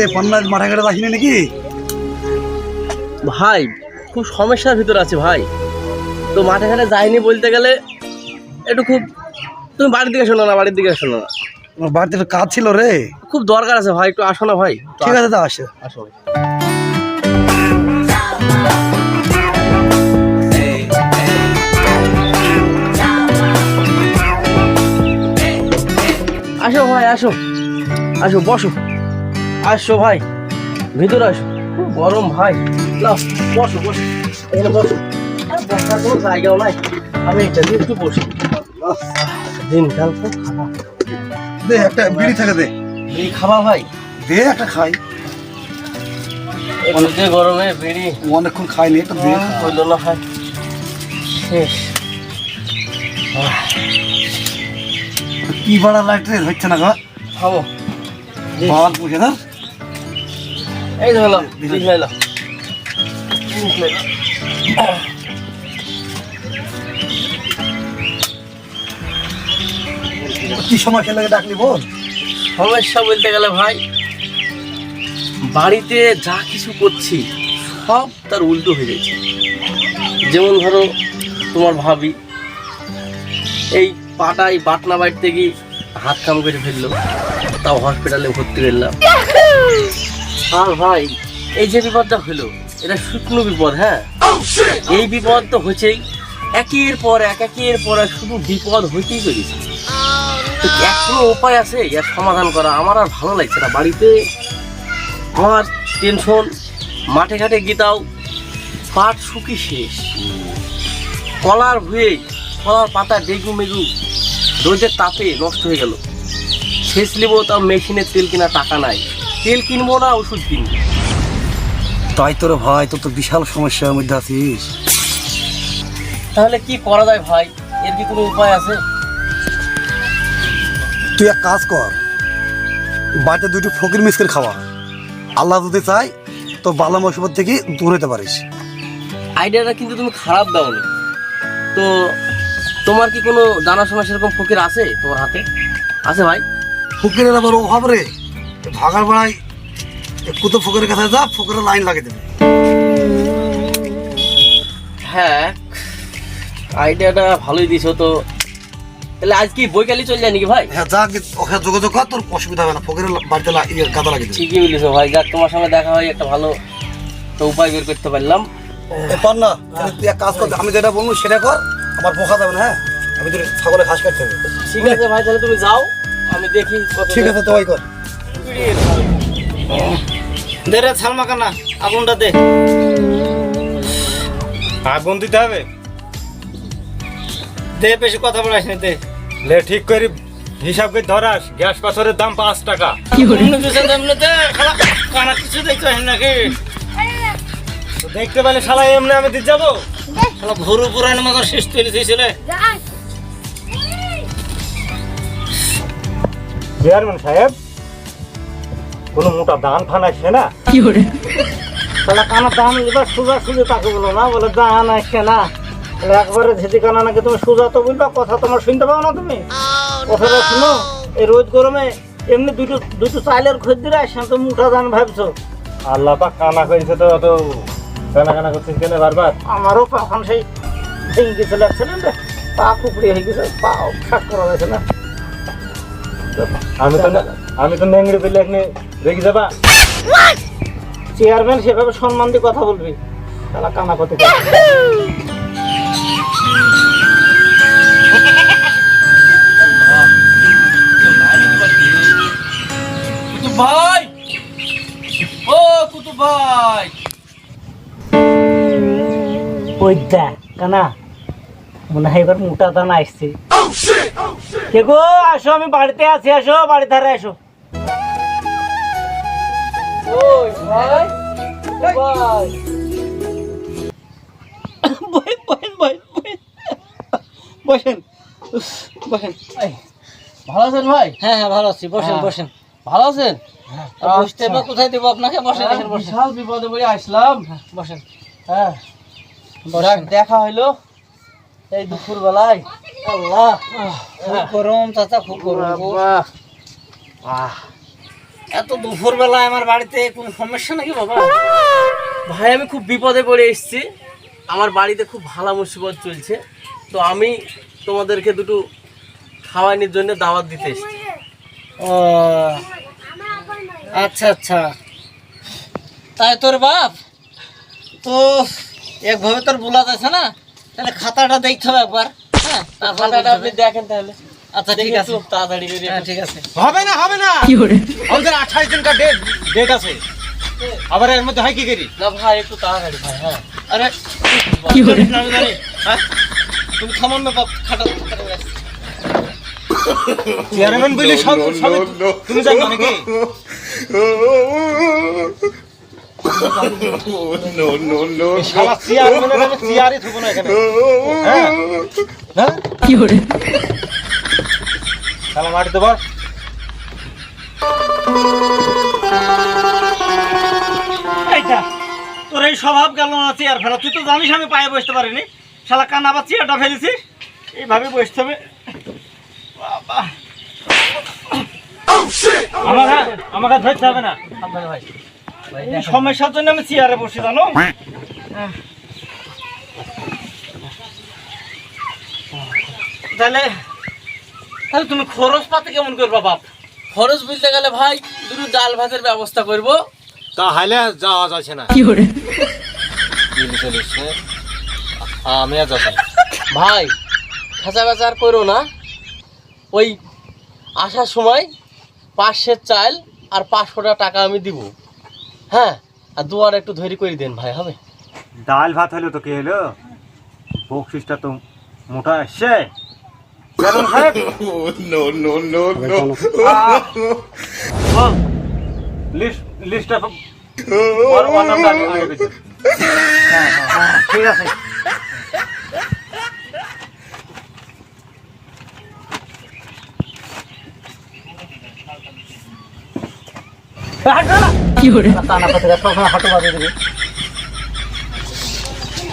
রে পন্নাজ মাঠে ঘাটে আসিনি নাকি? ভাই খুব সমস্যার ভিতর আছে ভাই, তো মাঠে ঘাটে যাইনি বলতে গেলে একটু খুব। তুমি বাড়ির দিকে শোনো না, বাড়ির দিকে শোনো না, আমার বাড়িতে একটু কাজ ছিল রে। খুব দরকার আছে ভাই, একটু আসো না ভাই। ঠিক আছে, তা আসো আসো ভাই। আসো ভাই, আসো আসো, বসো, আসো ভাই, ভিতরে আসো, খুব গরম ভাই। নাও বসো বসো, এখানে বসো। আর বসার কোনো জায়গাও নাই, আমি এটা দিয়ে একটু বসি। দিনকাল খুব খারাপ। দে একটা বিড়ি থাকে, দে বিড়ি খাবা ভাই? দে একটা খাই। অনেকে গরমে বিড়ি অনেকক্ষণ খাইনি, একটা দে। হইলো না ভাই, শেষ। কি বাড়া লাইট রে, হচ্ছে না গা। খাবো বাল পুষে না। এই ধরো বিড়ি খাইলো। কি সমস্যা লাগে ডাকলি বল? সমস্যা বলতে গেলে ভাই, বাড়িতে যা কিছু করছি সব তার উল্টো হয়ে যাচ্ছে। যেমন ধরো তোমার ভাবি এই পাটাই বাটনা বাড়িতে গিয়ে হাত কাম করে ফেললো, তাও হসপিটালে ভর্তি করলাম। আর ভাই এই যে বিপদটা হলো, এটা শুকনো বিপদ। হ্যাঁ, এই বিপদ তো হচ্ছেই, একের পর এক শুধু বিপদ হইতেই চলেছে। তো এখনো উপায় আছে এর সমাধান করা? আমার আর ভালো লাগছে না বাড়িতে, আমার টেনশন। মাঠে ঘাটে গিতাও পাট শুকি শেষ, কলার ভুয়ে কলার পাতা ডেগু মেগু রোদের তাপে নষ্ট হয়ে গেল। শেষ নেবো তাও মেশিনের তেল কেনা টাকা নাই, তেল কিনবো না ওষুধ কিনবো। তাই তোর ভাই, তোর তো বিশাল সমস্যার মধ্যে আছিস। তাহলে কি করা যায় ভাই, এর কি কোনো উপায় আছে? তুই এক কাজ কর, বাড়িতে দুটো ফকির মিসকের খাওয়া। আল্লাহ যদি চাই তো বালা মুসিবত থেকে দূর হতে পারিস। আইডিয়াটা কিন্তু তুমি খারাপ দাওনি তো। তোমার কি কোনো জানাশোনা সেরকম ফকির আছে তোমার হাতে? আছে ভাই? ফকিরের আবার অভাব রে, ভাগার বেড়ায় কুতো ফকিরের কাছে যা, ফকিরের লাইন লাগিয়ে দেবে। হ্যাঁ, আইডিয়াটা ভালোই দিছো তো। তাহলে আজ কি বৈকালি চলে যায় নাকি ভাই? হ্যাঁ, যা ওকে যোগাযোগ কর, তোর অসুবিধা হবে না। ফকিরের বাড়িতে গাদা লাগিয়ে দেবে। ঠিকই বলেছো ভাই, যাক তোমার সঙ্গে দেখা হয় একটা ভালো তো উপায় বের করতে পারলাম। পার না, তুই এক কাজ কর, আমি যেটা বলবো সেটা কর, আমার পোকা যাবে না। হ্যাঁ, আমি তোর ছাগলের ঘাস কাটতে হবে। ঠিক আছে ভাই, তাহলে তুমি যাও, আমি দেখি। ঠিক আছে, তো ওই কর। দে রে ছালমা কানা, আগুনটা দে। আগুন দিতে হবে? দে, বেশি কথা বলাস না, দে। লে ঠিক করে হিসাব করে ধরাস, গ্যাস পাথরের দাম 5 টাকা। কানা কিছু দেখতে হয় নাকি? তো দেখতে পেলে শালা এমনি আমি দিতে যাবো? শালা ভরু পুরানো মতো শেষ তৈরি হয়েছিল। চেয়ারম্যান সাহেব, কোনো মোটা দান ফান আসছে না? শালা কানা দান এবার সোজা সুজে তাকে বলো না, বলে দান আসছে না। একবারে ঝেঁটি কানা নাকি তুমি সোজা তো বলবা, কথা তোমার শুনতে পাও না তুমি? কথাটা শুনো, এই রোদ গরমে এমনি দুটো চাইলের খদ্দের আসছে, তো মোটা দান ভাবছো। আল্লাহ পাক কানা করেছে তো অত কানা কানা করছিস কেন বারবার? আমারও তখন সেই ভেঙে গেছিল অ্যাক্সিডেন্টে, পা কুকড়ি হয়ে গেছে, পা খাট করা গেছে না। আমি তো নেংড়ে পেলে এখানে রেগে যাবা। চেয়ারম্যান সেভাবে সম্মান দিয়ে কথা বলবি, তাহলে কানা করতে কুতুব ভাই, ও কুতুব ভাই। ওই দেখ কানা, মনে হয় এবার মোটা দানা আসছে। কে গো, আসো, আমি বাড়িতে আছি, আসো, বাড়ি ধারে আসো। ওই ভাই, ভাই বসেন বসেন। ভালো আছেন ভাই? হ্যাঁ হ্যাঁ, ভালো আছি, বসেন বসেন। ভালো আছেন? বসতে বা কোথায় দেবো আপনাকে? বসেন বসেন বসেন বিশাল বিপদে পড়ে আসলাম। বসেন। হ্যাঁ, বসেন। দেখা হইলো এই দুপুর বেলায়। আল্লাহ, খুব গরম চাচা, খুব গরম। এত দুপুর বেলায় আমার বাড়িতে কোনো সমস্যা নাকি বাবা? ভাই আমি খুব বিপদে পড়ে এসেছি, আমার বাড়িতে খুব ভালো মুসিবত চলছে, তো আমি তোমাদেরকে দুটো খাওয়ানোর জন্য দাওয়াত দিতে এসেছি। ও আচ্ছা আচ্ছা, তাই তোর বাপ তো একভাবে তোর বলা যাচ্ছে না, তাহলে খাতাটা দেখতে হবে একবার। হ্যাঁ খাতাটা আপনি দেখেন তাহলে। আচ্ছা ঠিক আছে, একটু তাড়াতাড়ি করে হ্যাঁ ঠিক আছে। হবে না আমাদের 28 দিনকার ডেট আছে, আবার এর মধ্যে হয় কি করি? না ভাই একটু তাড়াতাড়ি ভাই। হ্যাঁ আরে আমি জানি, হ্যাঁ তুমি খামান না বাপ, খাতা চেয়ারম্যান বলি সব সব তুমি জানো নাকি? এই শালা চেয়ারম্যানের কাছে চেয়ারই থাকবো না এখানে। হ্যাঁ হ্যাঁ শালা মাটিতে বস। এইটা তোর এই স্বভাব গেল না চেয়ার ফেলা, তুই তো জানিস আমি পায়ে বসতে পারিনি, শালা কান আবার চেয়ারটা ফেলেছিস, এইভাবে বসতে হবে। বাবা আমাকে ধরতে হবে না। সাবধানে ভাই। ভাই এই সমস্যার জন্য আমি চেয়ারে বসে, জানো? তাহলে তাহলে তুমি খরচ পাতে কেমন করবা বাপ? খরচ বলতে গেলে ভাই দুটো ডাল ভাতের ব্যবস্থা করব। তাহলে যাওয়া যাচ্ছে না। আমি আর যাচ্ছি না। ভাই খাঁচা বেচার করো না, ওই আসার সময় 500 চাল আর 500 টাকা আমি দিব। হ্যাঁ আর দুয়ার একটু ধৈর্য করে দেন ভাই, হবে? ডাল ভাত হলো তো কি হলো, বকশিসটা তো মোটা আসছে। চেয়ারম্যান সাহেব লিস্টটা ঠিক আছে।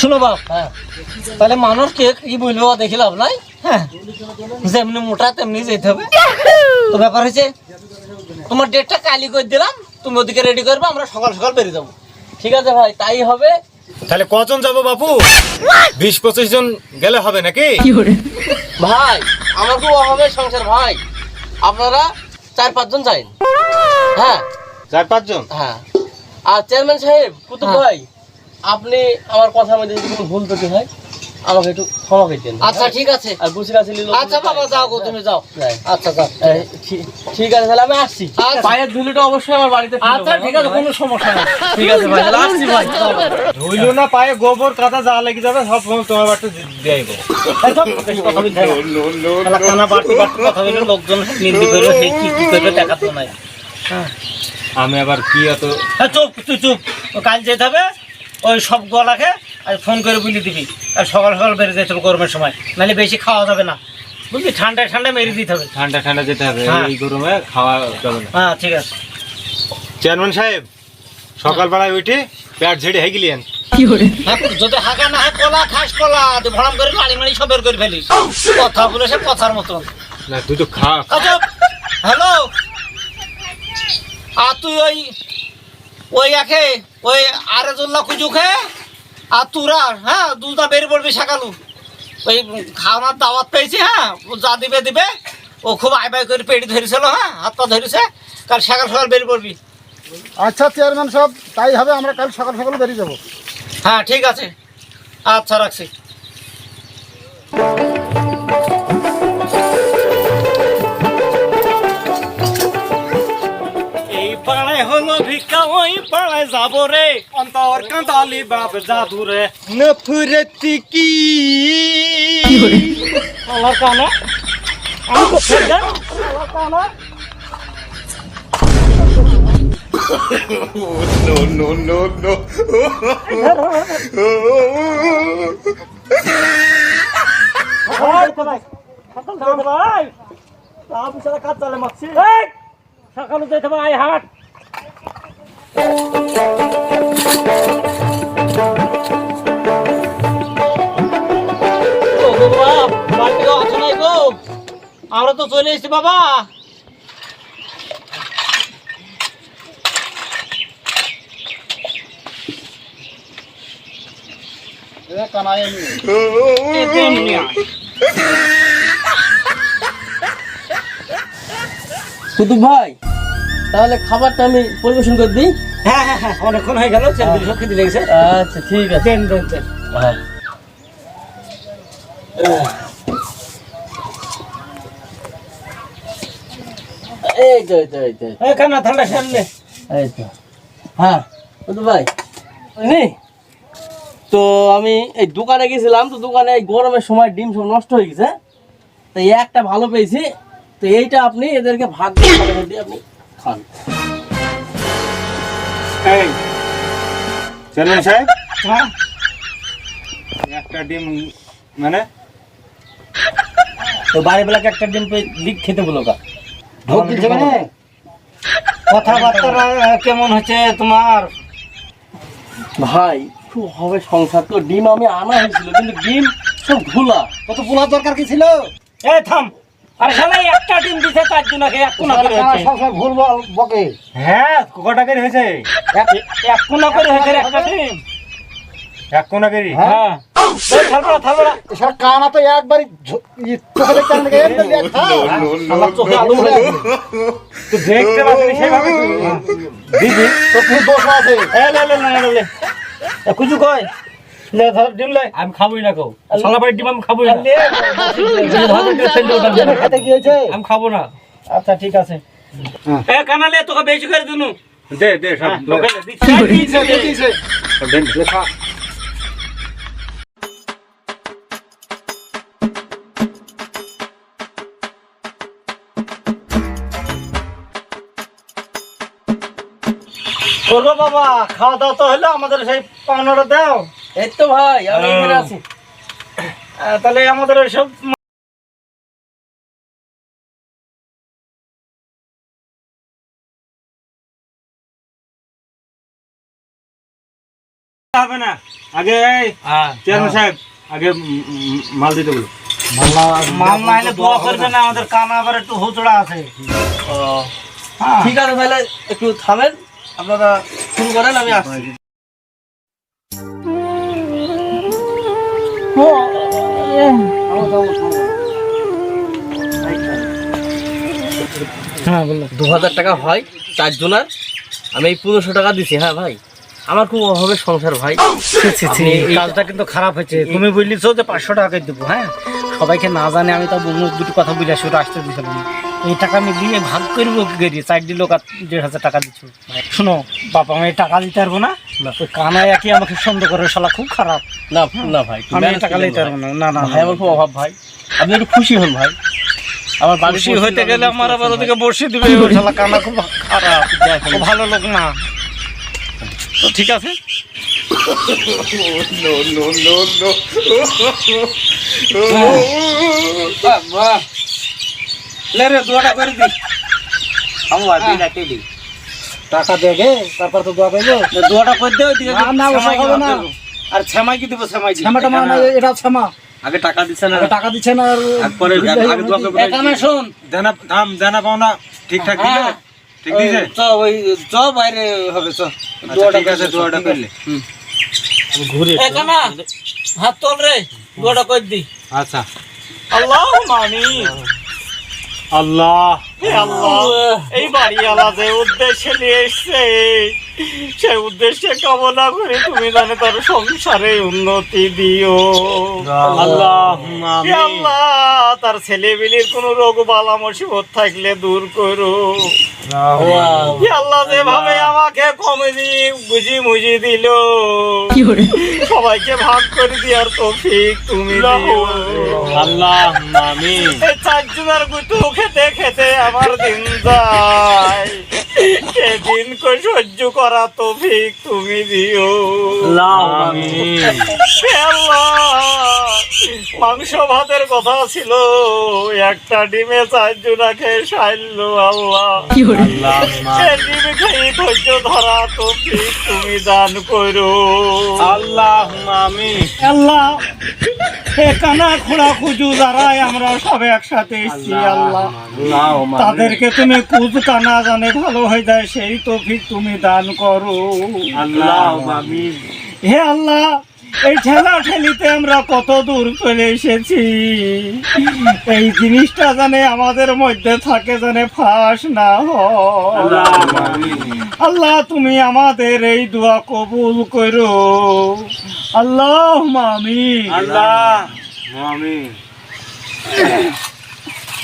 শোনো বাপ, হ্যাঁ তাহলে মানুষকে কি বলবো দেখি লাভ নাই। হ্যাঁ যেমনি মোটা তেমনি যেতে হবে। তো ব্যাপার হয়েছে তোমার ডেটটা কালি করে দিলাম, তুমি ওদিকে রেডি করবে, আমরা সকাল সকাল বেরিয়ে যাবো। ঠিক আছে ভাই, তাই হবে। তাহলে কজন যাবো বাপু? 20-25 জন গেলে হবে নাকি? ভাই আমার খুব অভাবের সংসার ভাই, আপনারা 4-5 জন যাইন। হ্যাঁ 4-5 জন। হ্যাঁ আর চেয়ারম্যান সাহেব কুতুব ভাই, আপনি আমার কথার মধ্যে যদি কোনো ভুল ত্রুটি হয় আমাকে একটু ক্ষমা করে দেন। আচ্ছা ঠিক আছে। আর গুছিয়ে ছিল। আচ্ছা বাবা যাও গো, তুমি যাও। আচ্ছা যাও। ঠিক আছে তাহলে আমি আসছি। আচ্ছা। পায়ের ধুলিটা অবশ্যই আমার বাড়িতে ফেলবো। আচ্ছা ঠিক আছে, কোনো সমস্যা নেই। ঠিক আছে ভাই, তাহলে আসছি ভাই। ধুইলো না পায়ে গোবর কাদা যা লেগে যাবে সব তোমার বাড়িতে দিয়ে আইবো। লোকজন নিন্দে করবে, সেই কি করবে দেখাতো নাই। আমি আবার কি এত চুপ তুই চুপ, কাল যেতে হবে ওই সব গলাকে আর ফোন করে বলে দিবি, আর সকাল সকাল বেরিয়ে যেতে হবে গরমের সময়, নাহলে বেশি খাওয়া যাবে না বুঝলি, ঠান্ডায় ঠান্ডায় মেরে দিতে হবে। ঠান্ডা ঠান্ডা যেতে হবে, হ্যাঁ। এই গরমে খাওয়া যাবে না। হ্যাঁ ঠিক আছে। চেয়ারম্যান সাহেব সকালবেলায় উঠে পেট ঝেড়ে হয়ে গেলেন। হ্যাঁ যদি হাঁকা না হয় কলা খাস, কলা ভরাম করে লাড়ি মাড়ি সব বের করে ফেলিস, কথা বলে সে কথার মতন। না তুই তো খা। আচ্ছা হ্যালো, আর তুই ওই ওই একে ওই আরেজুল্লাহ কুজুকে আর তোরা হ্যাঁ দুটা বেরিয়ে পড়বি সকালু, ওই খাওয়ার দাওয়াত পেয়েছি। হ্যাঁ ও যা দিবে দিবে, ও খুব আয় বাই করে পেটি ধরেছিল, হ্যাঁ হাত পা ধরেছে, কাল সকাল সকাল বেরিয়ে পড়বি। আচ্ছা চেয়ারম্যান সাহেব, তাই হবে, আমরা কাল সকাল সকাল বেরিয়ে যাবো। হ্যাঁ ঠিক আছে, আচ্ছা রাখছি। এই পাড়ায় হলো ভিক্ষা, ওই পাড়ায় যাবো রে, অন্তর কাঁদালি বাপ জাদু রে নফরতি কি আমার কানা আমি তো ফের যাই, আমার কানা সকালে যেতে হবে আই হাট। আমরা তো চলে এসেছি বাবা। কুতুব ভাই, তাহলে খাবারটা আমি পরিবেশন করে দিই। হ্যাঁ হ্যাঁ হ্যাঁ, অনেকক্ষণ হয়ে গেল, ছেলে সব খেতে লেগেছে। আচ্ছা ঠিক আছে। দেন দেন দেন। হ্যাঁ। এই তো এই তো এই তো এই কানা ঠান্ডা সামনে। এই তো। হ্যাঁ কুতুব ভাই, বুঝলি তো আমি এই দোকানে গেছিলাম, তো দোকানে এই গরমের সময় ডিম সব নষ্ট হয়ে গেছে, তো এই একটা ভালো পেয়েছি, তো এইটা আপনি এদেরকে ভাগ দিয়ে আপনি খান। এই চেয়ারম্যান সাহেব, হ্যাঁ একটা ডিম মানে তো বাড়িবেলাকে একটা ডিম লিখ খেতে বলো কা। ঢোক দিচ্ছে কেন? কথাবার্তা কেমন হচ্ছে তোমার? ভাই খুব হবে সংসার, তো ডিম আমি আনা হয়েছিল কিন্তু ডিম সব ধুলা। কত পোলার দরকার কি ছিল? এই থাম। আরে শালা একটা ডিম দিছে চার জনকে, এক কোনা করে হয়েছে। সবসময় ভুল বকে। হ্যাঁ কটা করে হয়েছে? এক কোনা করে হয়েছে একটা ডিম। এক কোনা করি? হ্যাঁ থামড়া এসব কানা তো একবারই চোখে দেখতে আমাকে একদম দেখা। শালা চোখে আলু হয়ে গেছে। তো দেখতে পাচ্ছিস সেইভাবে দিদি তো কি দোষ আছে? এ লে লে লে লে এ কুজু কই লে ধর ডিম লে। আমি খাবোই না কেউ, শালা বাড়ির ডিম আমি খাবোই না। খেতে কি হয়েছে? আমি খাবো না। আচ্ছা ঠিক আছে। এ কানা লে তোকে বেশি করে দিনু। দে দে সব তোকে দিছে। সব দেন। করবো বাবা, খাওয়া দাওয়া তো হলো, আমাদের সেই পাওনাটা দাও। এই তো ভাই আমি এখানে আছি। তাহলে আমাদের সব হবে না, আগে চেয়ারম্যান সাহেব আগে মাল দিতে বলো। মাল না হলে দোয়া করবে না, আমাদের কানা আবার একটু হুচড়া আছে। হ্যাঁ। ঠিক আছে তাহলে একটু থামেন, আপনারা শুরু করেন, আমি আসছি। হ্যাঁ বললো 2000 টাকা হয় 4 জনের, আমি এই 1500 টাকা দিছি। হ্যাঁ ভাই, আমার খুব অভাবের সংসার ভাই। এই কাজটা কিন্তু খারাপ হয়েছে। তুমি বললিছো যে 500 টাকা দেবো, হ্যাঁ সবাইকে না জানে আমি তো মুখ দুটো কথা বলে শুরু আসতে দিয়েছিলাম। এই টাকা আমি দিয়ে ভাগ করবো কি করি? 4 লোক 1500 টাকা দিচ্ছ। শোনো বাবা, আমি এই টাকা দিতে পারবো না। ওই কানায় একই আমাকে সন্দেহ করে, শালা খুব খারাপ। না না ভাই, আমি এই টাকা দিতে পারবো না। না না ভাই আমার খুব অভাব ভাই, আপনি একটু খুশি হন ভাই। আমার বাড়ি খুশি হইতে গেলে আমার আবার ওদিকে বসে দিবে। ওই শালা কানা খুব খারাপ, ও ভালো লোক না। তো ঠিক আছে, লে রে দোয়াটা করে দি। টাকা দেখে তারপর তো দোয়া করবো। দোয়াটা করে দে। ওইদিকে না ওসব হবে না। আর ছামাই কি দেবো? ছামাই ছামাটা মানে এটা ছামা। আগে টাকা দিচ্ছে না, টাকা দিচ্ছে না। আর পরে আগে দোয়া করবে। এখানে শোন, জানা দাম জানা পাওনা ঠিকঠাক দিলে? ঠিক দিছে? চ ওই চ বাইরে হবে চ। আচ্ছা, ঠিক আছে, দোয়াটা করলে ঘুরে এখানে হাত তোল রে, দোয়াটা করে দি। আচ্ছা। আল্লাহ আমিন। আল্লাহ হে আল্লাহ, এই বাড়িওয়ালা যে উদ্দেশ্যে নিয়ে এসছে, সেই উদ্দেশ্যে কামনা করে তুমি জানে তার সংসারে উন্নতি দিও। আল্লাহ হে আল্লাহ, তার ছেলেবিলির কোন রোগ বালা মুসিবত থাকলে দূর করো। হে আল্লাহ, যেভাবে আমাকে কমেডি বুঝি মুজি দিল, সবাইকে ভাগ করে দেওয়ার তৌফিক তুমি দিও। আল্লাহ আমিন। এই 4 জনের গুটু খেতে খেতে আমার দিন যায়, এদিন কই সহ্য করা তৌফিক তুমি দিও। আমিন। হে আল্লাহ, মাংস ভাতের কথা ছিল, একটা ডিমে 4 জনাকে সাইল আল্লাহ। এই ডিম খেয়ে ধৈর্য ধরা তৌফিক তুমি দান করো। আল্লাহ আমিন। আল্লাহ, এ কানা খোড়া খুজু যারাই আমরা সব একসাথে এসছি আল্লাহ, তাদেরকে তুমি কুজ কানা জানে ভালো হয়ে যায় সেই তৌফিক তুমি দান করো। আল্লাহ আমিন। হে আল্লাহ, এই ঠেলা ঠেলিতে আমরা কত দূর চলে এসেছি। এই জিনিসটা জানে আমাদের মধ্যে থাকে, জানে ফাঁস না হয়। আল্লাহ তুমি আমাদের এই দোয়া কবুল করো, আল্লাহ আমিন। আল্লাহ আমিন।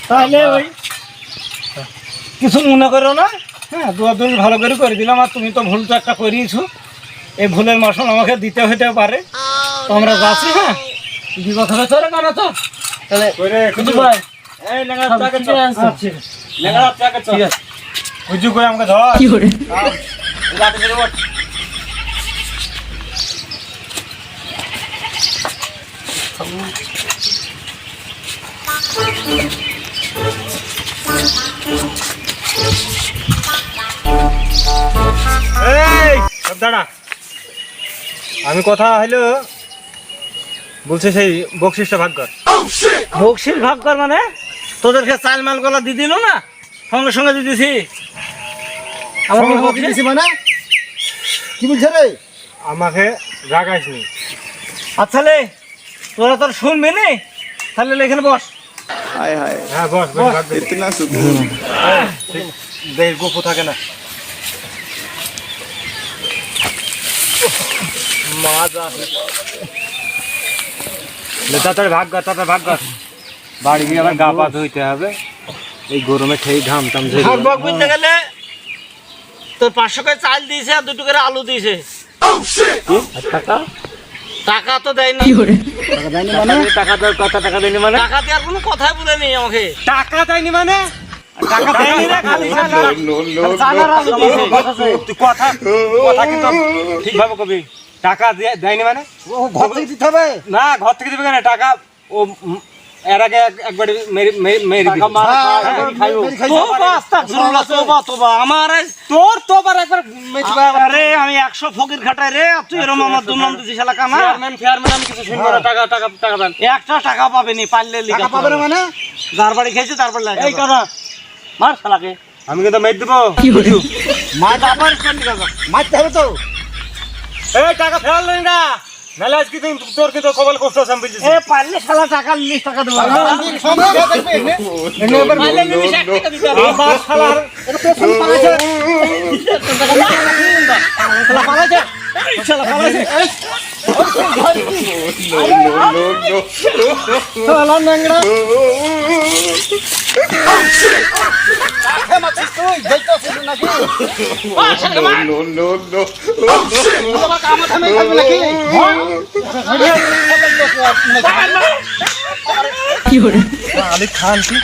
তাহলে ওই কিছু মনে করো না, হ্যাঁ দোয়া দোয়া ভালো করে দিলাম। আর তুমি তো ভুল তো একটা করিয়েছো, এই ভুলের মাসুল আমাকে দিতে হইতে পারে। তো আমরা যাচ্ছি, হ্যাঁ কি কথা হচ্ছে রে কানা তো তাহলে কইরে কিন্তু ভাই এই লেঙ্গা টাকা ঠিক আছে। লেঙ্গা টাকা ঠিক আছে। বুঝু কই আমাকে ধর কি করে লাঠি ধরে বট। এই সব দাঁড়া, আমি কথা হইলো বলছে সেই বকশিসটা ভাগ কর। বকশিস ভাগ কর মানে তোদেরকে চাল মাল গুলা দিয়ে দিল না, সঙ্গে সঙ্গে দিয়ে দিছি। আমার কি বকশিস? মানে কি বলছে রে? আমাকে রাগাইসনি। আচ্ছা লে তোরা তোর শুনবি নি, তাহলে লে এখানে বস। হ্যাঁ বস বস ভাগ দে। দেখ গোপু থাকে না। মা যা তাড়াতাড়ি ভাগ কর, তাড়াতাড়ি ভাগ কর। বাড়ি গিয়ে আবার গা পা ধুইতে হবে, এই গরমে খেয়ে ঘাম টাম ঝরে ভাগ ভাগ বুঝতে গেলে তোর 500 করে চাল দিয়েছে আর 2 করে আলু দিয়েছে। টাকা টাকা তো দেয়নি। কি করে টাকা দেওয়ার কথা, টাকা দেয়নি মানে টাকা দেওয়ার কোনো কথাই বলেনি আমাকে। টাকা দেয়নি মানে টাকা দেয়নি রে, খালি চাল আর আলু দিয়েছে। তুই কথা কথা কিন্তু ঠিকভাবে কবি। টাকা দেয়নি মানে ঘর থেকে দিতে হবে। না, ঘর থেকে দিবে কেন টাকা? ও এর আগে একবার মেরে দিয়েছে। তোবা আস্তাগফিরুল্লাহ, তোবা আমার তোর তো আবার একবার আরে আমি 100 ফকির খাটাই রে, আর তুই এরকম আমার দুর্নাম দিছিস শালা কানা। ফেয়ারম্যান আমি কিছু শুনবো না। টাকা টাকা টাকা দেন। একটা টাকা পাবেনি, পারলে লিখা টাকা পাবে না মানে? যার বাড়ি খেয়েছে তারপর লাগে। এই কথা মার শালাকে। আমি কিন্তু মেরে দেবো। কি করে মাছ আবার কান্দি কাকা। মারতে হবে তো। এই টাকা ফেরাল নেই না, নাহলে আজকে তোর কিন্তু কবল কষ্ট আছে আমি বলছি। এ পারলে শালা টাকা 20 টাকা দেবো। পারলে নিমিষে 1 টাকা দিতে হবে। আমার শালার শালা পালাইছে। শালা পালাইছে। শালা ন্যাংরা। কি করে আলি খান কি